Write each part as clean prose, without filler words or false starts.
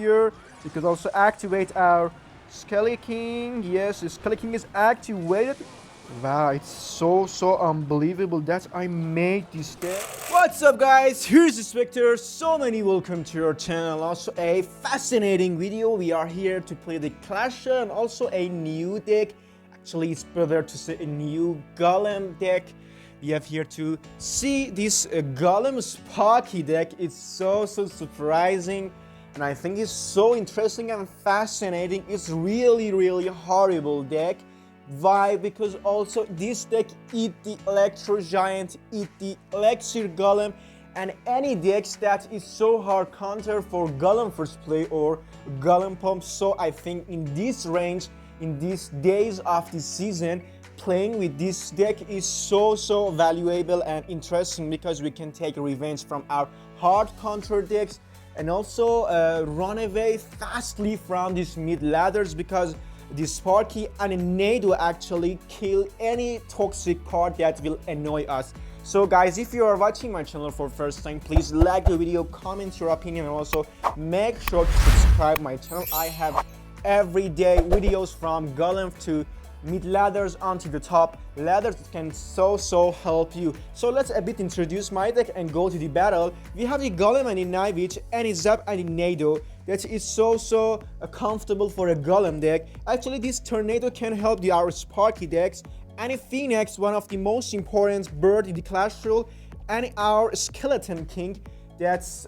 here. You could also activate our Skelly King. Yes, the Skelly King is activated. Wow, it's so unbelievable that I made this deck. What's up, guys? Here's the Specter. So many welcome to your channel. Also a fascinating video. We are here to play the Clash and also a new deck. Actually, it's better to say a new Golem deck. We have here to see this Golem Sparky deck. It's so surprising, and I think it's so interesting and fascinating. It's really horrible deck. Why? Because also this deck eat the Electro Giant, eat the Elixir Golem, and any decks that is so hard counter for Golem first play or Golem pump. So I think in this range, in these days of the season, playing with this deck is so valuable and interesting, because we can take revenge from our hard counter decks and also run away fastly from these mid ladders, because the Sparky and Nado actually kill any toxic card that will annoy us. So guys, if you are watching my channel for first time, please like the video, comment your opinion, and also make sure to subscribe my channel. I have everyday videos from Golem to mid ladders onto the top ladders that can so help you. So let's a bit introduce my deck and go to the battle. We have the Golem and the Nightwitch and the Zap and the Nado. That is so comfortable for a Golem deck. Actually, this Tornado can help our Sparky decks. And a Phoenix, one of the most important bird in the Clash rule, and our Skeleton King, that's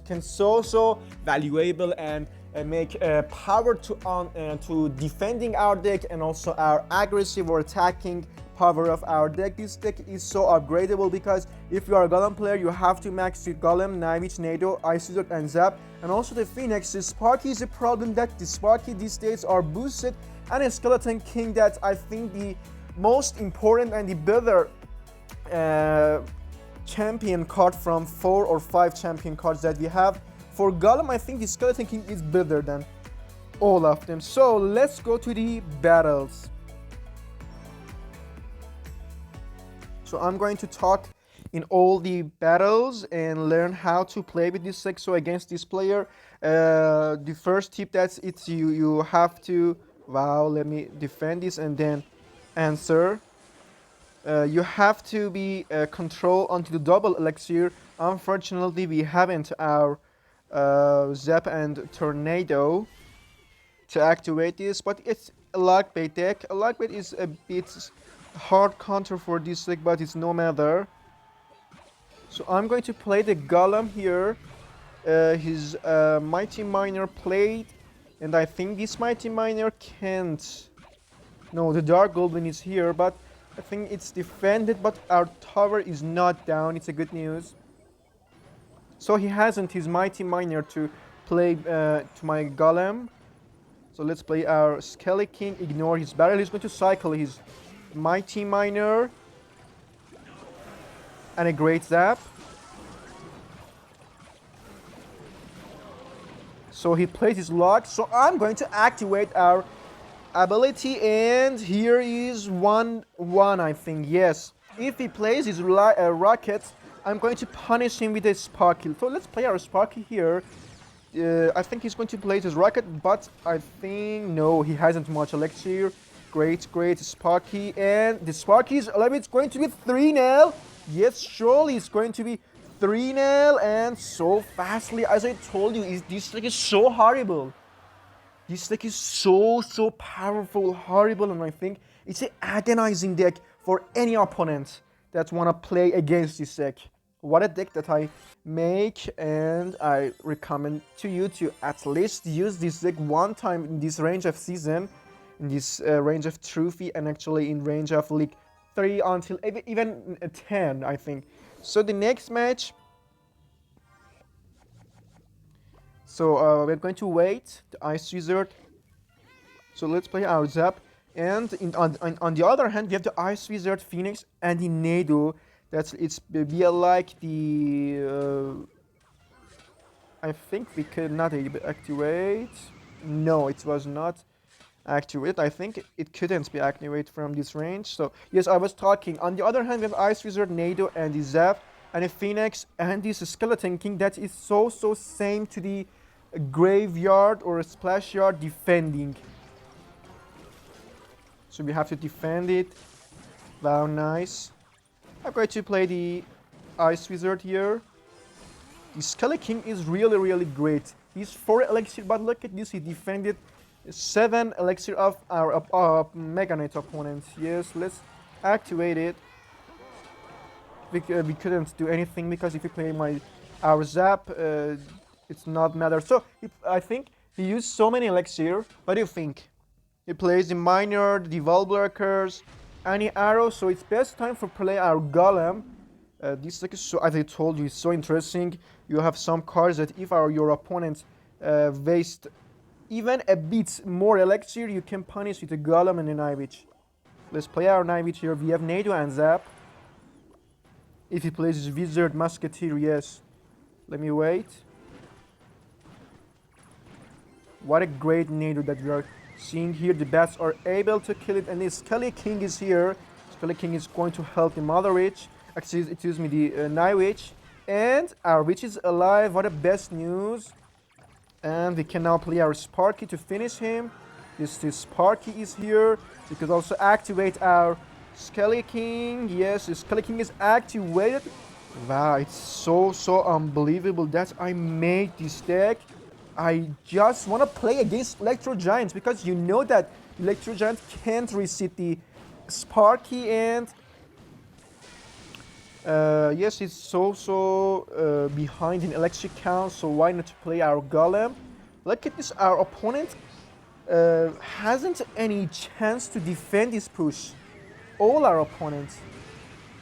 can so valuable and make power to defending our deck, and also our aggressive or attacking power of our deck. This deck is so upgradable, because if you are a Golem player, you have to max with Golem, Nightwitch, Nado, Ice Wizard, and Zap. And also the Phoenix. The Sparky is a problem that the Sparky these days are boosted, and a Skeleton King, that I think the most important and the better champion card from 4 or 5 champion cards that we have. For Golem, I think the Skeleton King is better than all of them. So let's go to the battles. So I'm going to talk in all the battles and learn how to play with this deck. So against this player, the first tip, that's it's you have to, wow, let me defend this and then answer. You have to be control onto the double elixir. Unfortunately, we haven't our Zap and Tornado to activate this, but it's a lock bait deck. A lock bait is a bit hard counter for this deck, but it's no matter. So I'm going to play the Golem here. His Mighty Miner played, and I think this Mighty Miner can't. No, the Dark Goblin is here, but I think it's defended, but our tower is not down. It's a good news. So he hasn't his Mighty Miner to play to my Golem. So let's play our Skelly King, ignore his barrel. He's going to cycle his Mighty Miner and a great Zap. So he plays his lock. So I'm going to activate our ability, and here is 1/1, I think. Yes, if he plays his rocket, I'm going to punish him with a Sparky. So let's play our Sparky here. I think he's going to play his rocket, but I think no, he hasn't much elixir. Great Sparky, and the Sparky is going to be 3-0. Yes, surely it's going to be 3-0, and so fastly. As I told you, this deck is so horrible. This deck is so powerful, horrible, and I think it's an agonizing deck for any opponent that want to play against this deck. What a deck that I make, and I recommend to you to at least use this deck one time in this range of season, in this range of trophy, and actually in range of League 3 until even 10, I think. So the next match, so we're going to wait the Ice Wizard. So let's play our Zap, and on the other hand, we have the Ice Wizard, Phoenix, and the Nado. It's like the I think we could not activate. No, it was not activated. I think it couldn't be activated from this range. So yes, I was talking. On the other hand, we have Ice Wizard, Nado, and the Zap, and a Phoenix, and this Skeleton King that is so same to the a graveyard or a splash yard defending. So we have to defend it. Wow, nice. I'm going to play the Ice Wizard here. The Skelly King is really great. He's 4 elixir, but look at this, he defended 7 elixir of our Mega Knight opponents. Yes, let's activate it. We couldn't do anything because if you play our Zap, it's not matter. So I think he used so many elixir. What do you think? He plays the Miner, the Devolver Curse, any arrow, so it's best time for play our Golem. This deck is so, as I told you, it's so interesting. You have some cards that if your opponent waste even a bit more elixir, you can punish with a Golem and a Nightwitch. Let's play our Nightwitch here. We have Nado and Zap. If he plays his Wizard Musketeer, yes. Let me wait. What a great Nado that we are seeing here. The bats are able to kill it, and the Skelly King is here. Skelly King is going to help the Mother Witch. Actually, excuse me, the Nightwitch. And our witch is alive. What a best news. And we can now play our Sparky to finish him. This Sparky is here. We could also activate our Skelly King. Yes, the Skelly King is activated. Wow, it's so unbelievable that I made this deck. I just want to play against Electro Giants because you know that Electro Giant can't reset the Sparky, and yes, it's so behind in electric count, so why not play our Golem? Look at this, our opponent hasn't any chance to defend this push. All our opponents,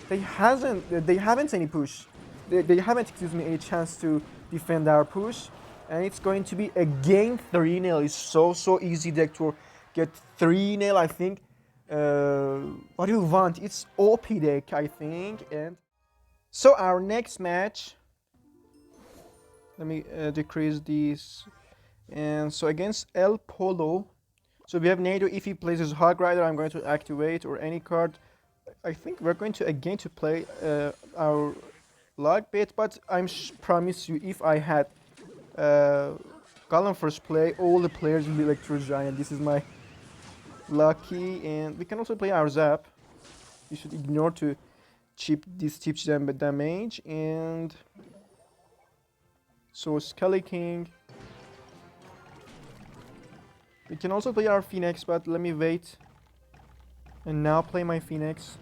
they haven't any push. They haven't, excuse me, any chance to defend our push. And it's going to be again 3-0. It's so easy deck to get 3-0, I think. What do you want? It's OP deck, I think. And so our next match, let me decrease this. And so against El Polo, so we have Nado. If he plays his Hog Rider, I'm going to activate, or any card. I think we're going to again to play our Log Bait, but I promise you, if I had Golem first play, all the players will be Electro Giant. This is my lucky, and we can also play our Zap. You should ignore to chip damage, and so Skelly King. We can also play our Phoenix, but let me wait and now play my Phoenix.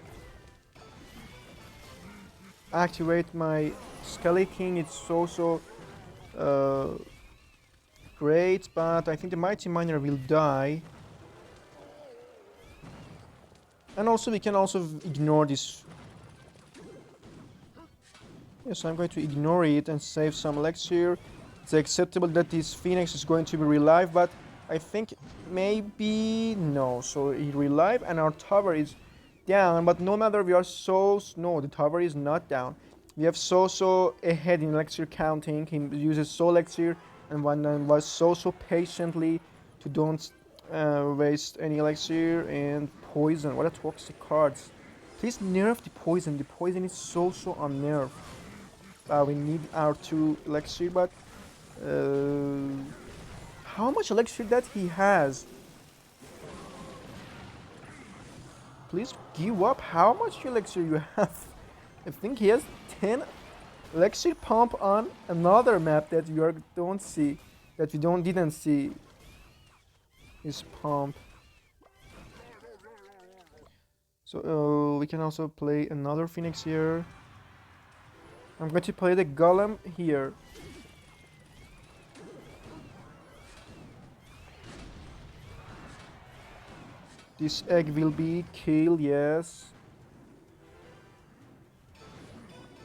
Activate my Skelly King. It's so great, but I think the Mighty Miner will die. And also we can also ignore this. Yes, I'm going to ignore it and save some elixir. It's acceptable that this Phoenix is going to be revived, but I think maybe no. So he revived and our tower is down, but no matter, we are no, the tower is not down. We have so ahead in elixir counting. He uses so elixir and was so patiently to don't waste any elixir. And poison, what a toxic cards. Please nerf the poison. The poison is so unnerved. We need our 2 elixir, but how much elixir that he has? Please give up. How much elixir you have? I think he has 10 elixir pump on another map that we didn't see his pump. So we can also play another Phoenix here. I'm going to play the Golem here. This egg will be killed, yes.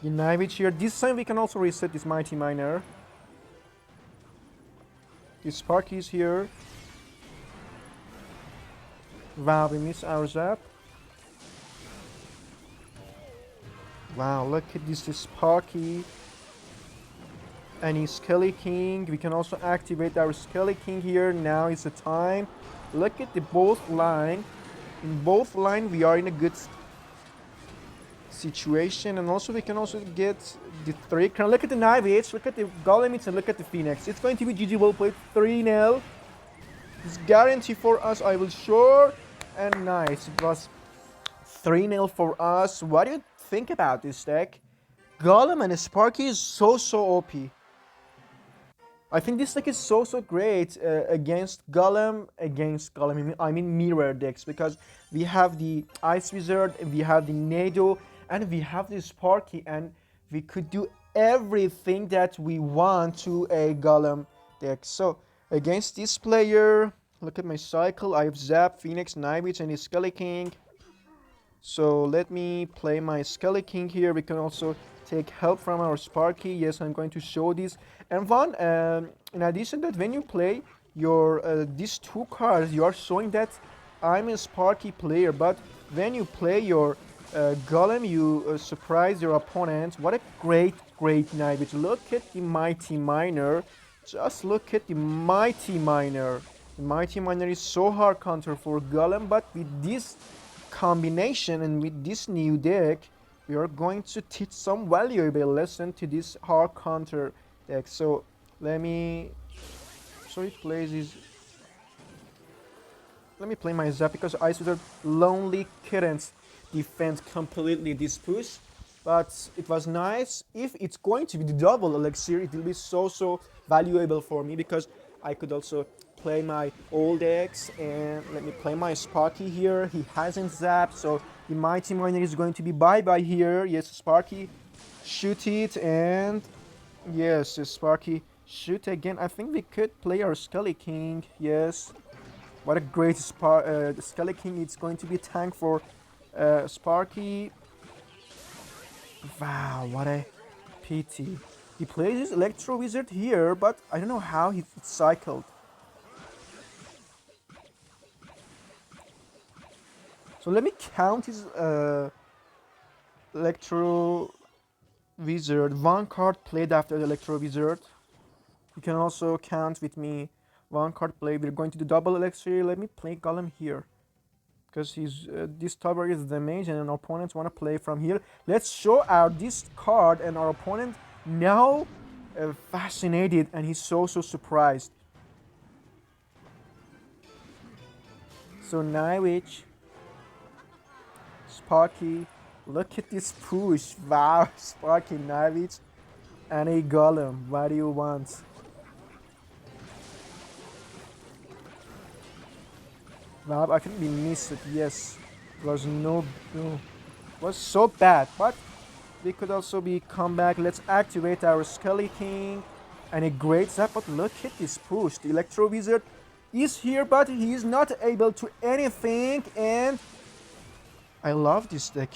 The Nightwitch here. This time we can also reset this Mighty Miner. The Sparky is here. Wow, we miss our Zap. Wow, look at this Sparky. And his Skelly King. We can also activate our Skelly King here. Now is the time. Look at the both line. In both line we are in a good situation, and also we can also get the 3 crown. Look at the Nightwitch, look at the Golem, and look at the Phoenix. It's going to be GG well played, 3-0. It's guarantee for us, I will sure. And nice, it was 3-0 for us. What do you think about this deck? Golem and Sparky is so OP. I think this deck is so great against Golem, I mean mirror decks, because we have the Ice Wizard, we have the Nado, and we have the Sparky, and we could do everything that we want to a Golem deck. So against this player, look at my cycle. I have Zap, Phoenix, Nightwitch, and his Skelly King. So let me play my Skelly King here. We can also take help from our Sparky. Yes, I'm going to show this. And one, in addition that when you play your these 2 cards, you are showing that I'm a Sparky player. But when you play your Golem, you surprise your opponent. What a great Nightwitch. Look at the Mighty Miner. Just look at the Mighty Miner. The Mighty Miner is so hard counter for Golem, but with this combination and with this new deck, we are going to teach some valuable lesson to this hard counter deck. So let me let me play my Zap, because Ice Wizard lonely couldn't defend completely this push, but it was nice. If it's going to be the double elixir, it will be so valuable for me, because I could also play my old decks. And let me play my Sparky here. He hasn't zapped, so the Mighty Miner is going to be bye-bye here. Yes, Sparky, shoot it, and yes, Sparky, shoot again. I think we could play our Skelly King. Yes, what a great Skelly King. It's going to be a tank for Sparky. Wow, what a pity. He plays his Electro Wizard here, but I don't know how he cycled. So let me count his Electro Wizard. 1 card played after the Electro Wizard. You can also count with me 1 card played. We're going to do double elixir. Let me play Golem here, because he's this tower is the mage, and our opponents want to play from here. Let's show our this card, and our opponent now fascinated, and he's so surprised. So Nightwitch, Sparky, look at this push. Wow, Sparky, Nightwitch, and a Golem. What do you want? Wow, I think we missed it. Yes, it was it was so bad, but we could also be come back. Let's activate our Skelly King, and a great zap. But look at this push. The Electro Wizard is here, but he is not able to anything, and I love this deck.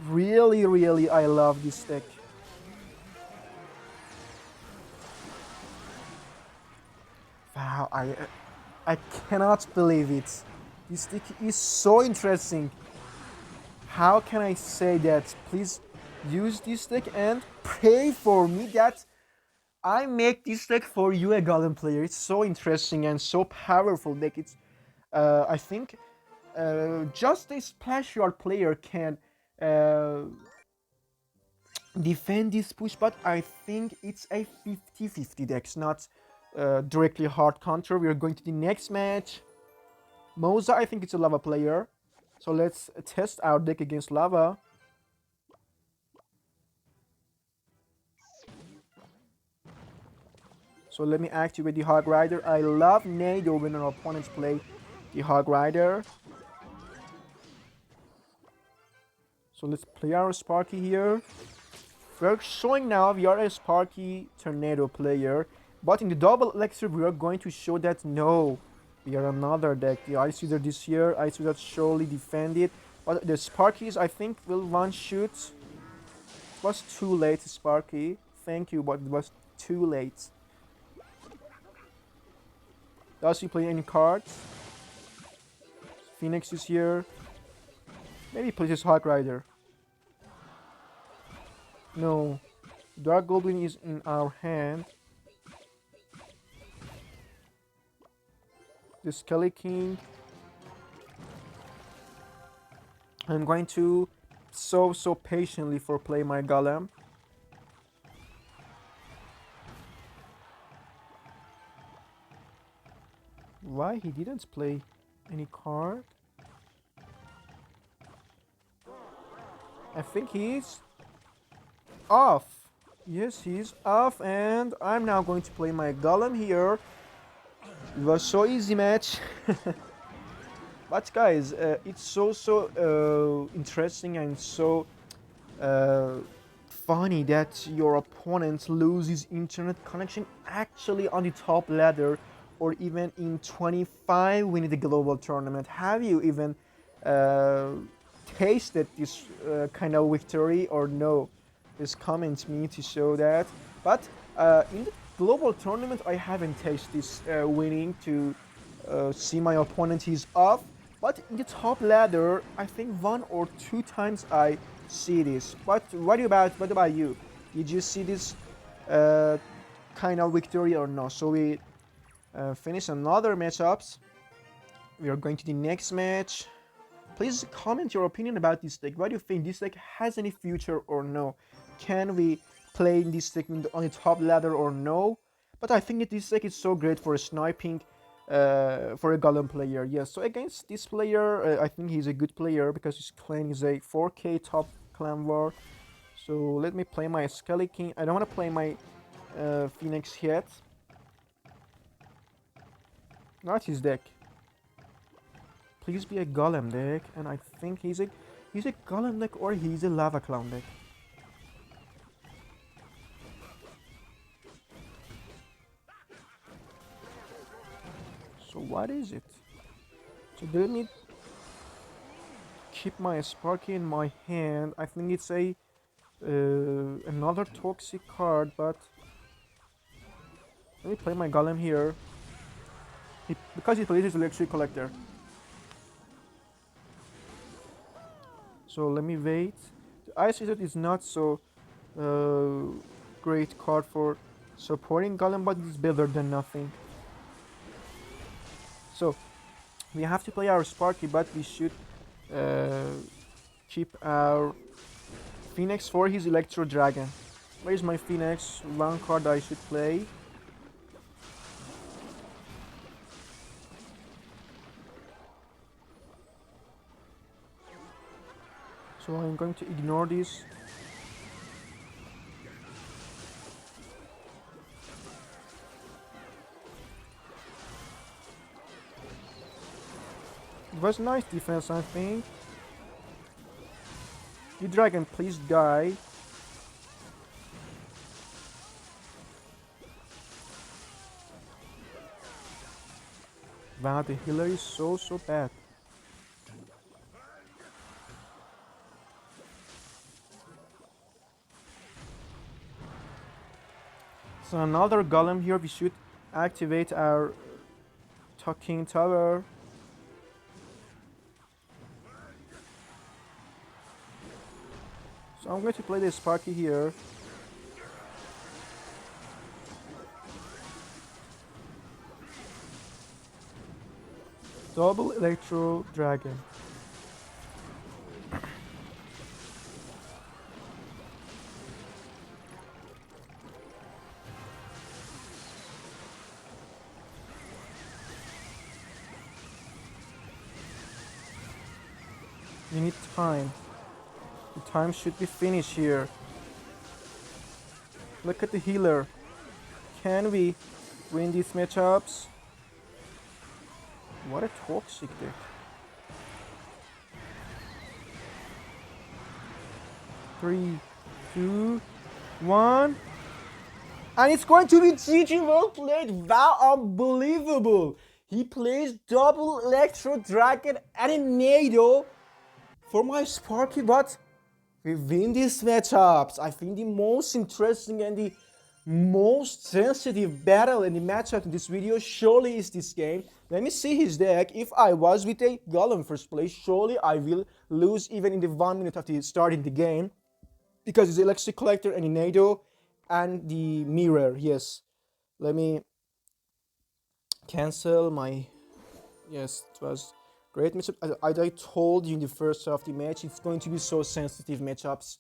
Really, I love this deck. Wow, I cannot believe it. This deck is so interesting. How can I say that? Please use this deck and pray for me that I make this deck for you, a Golem player. It's so interesting and so powerful deck. It's I think just a Splash Yard player can defend this push, but I think it's a 50-50 deck, not directly hard counter. We are going to the next match. Moza, I think it's a Lava player. So let's test our deck against Lava. So let me activate the Hog Rider. I love Nado when our opponents play the Hog Rider. So let's play our Sparky here. We're showing now we are a Sparky Tornado player. But in the double elixir, we are going to show that no, we are another deck. The Ice Wizard this year, Ice Wizard surely defended. But the Sparkies, I think, will one-shoot. It was too late, Sparky. Thank you, but it was too late. Does he play any cards? Phoenix is here. Maybe he plays his Hog Rider. No. Dark Goblin is in our hand. The Skelly King. I'm going to so patiently for play my Golem. Why he didn't play any card? I think he's off. Yes, he's off, and I'm now going to play my Golem here. It was so easy match. But guys, it's so interesting and so funny that your opponent loses internet connection actually on the top ladder, or even in 25 winning the global tournament. Have you even tasted this kind of victory or no? Just comment me to show that. But in the global tournament, I haven't tasted this winning to see my opponent. He's off. But in the top ladder, I think 1 or 2 times I see this. But what about you? Did you see this kind of victory or no? So we finish another matchups. We are going to the next match. Please comment your opinion about this deck. What do you think? This deck has any future or no? Can we play this deck on the top ladder or no? But I think that this deck is so great for sniping for a Golem player. Yes, so against this player, I think he's a good player because his clan is a 4K top clan war. So let me play my Skelton. I don't want to play my Phoenix yet. Not his deck. Please be a Golem deck, and I think he's a Golem deck or he's a Lava Clown deck. So what is it? So let me keep my Sparky in my hand. I think it's a another toxic card, but let me play my Golem here. Because he plays his electric collector. So let me wait. The Ice Wizard is not so great card for supporting Golem, but it's better than nothing. So we have to play our Sparky, but we should keep our Phoenix for his Electro Dragon. Where is my Phoenix? One card I should play. So I'm going to ignore this. It was nice defense, I think. You dragon, please die. Wow, the healer is so bad. So another Golem here. We should activate our Talking Tower. So I'm going to play the Sparky here. Double Electro Dragon. We need time. The time should be finished here. Look at the healer. Can we win these matchups? What a toxic deck. Three, two, one. And it's going to be GG. Well played. Wow, unbelievable. He plays double Electro Dragon and a Nado for my Sparky, but we win these matchups. I think the most interesting and the most sensitive battle in the matchup in this video surely is this game. Let me see his deck. If I was with a Golem first place, surely I will lose even in the 1 minute of the starting the game. Because it's Electric Collector and a Nado and the Mirror. Yes. Let me cancel my... Yes, it was Great matchup. As I told you in the first half of the match, it's going to be so sensitive matchups.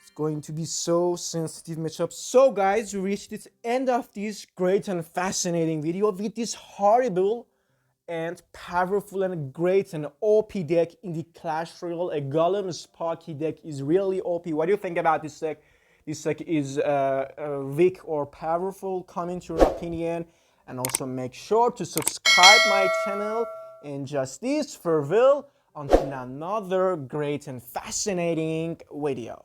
It's going to be so sensitive matchups. So guys, we reached the end of this great and fascinating video with this horrible and powerful and great and OP deck in the Clash Royale. A Golem Sparky deck is really OP. What do you think about this deck? This deck is weak or powerful? Comment your opinion, and also make sure to subscribe my channel. And just this, farewell until another great and fascinating video.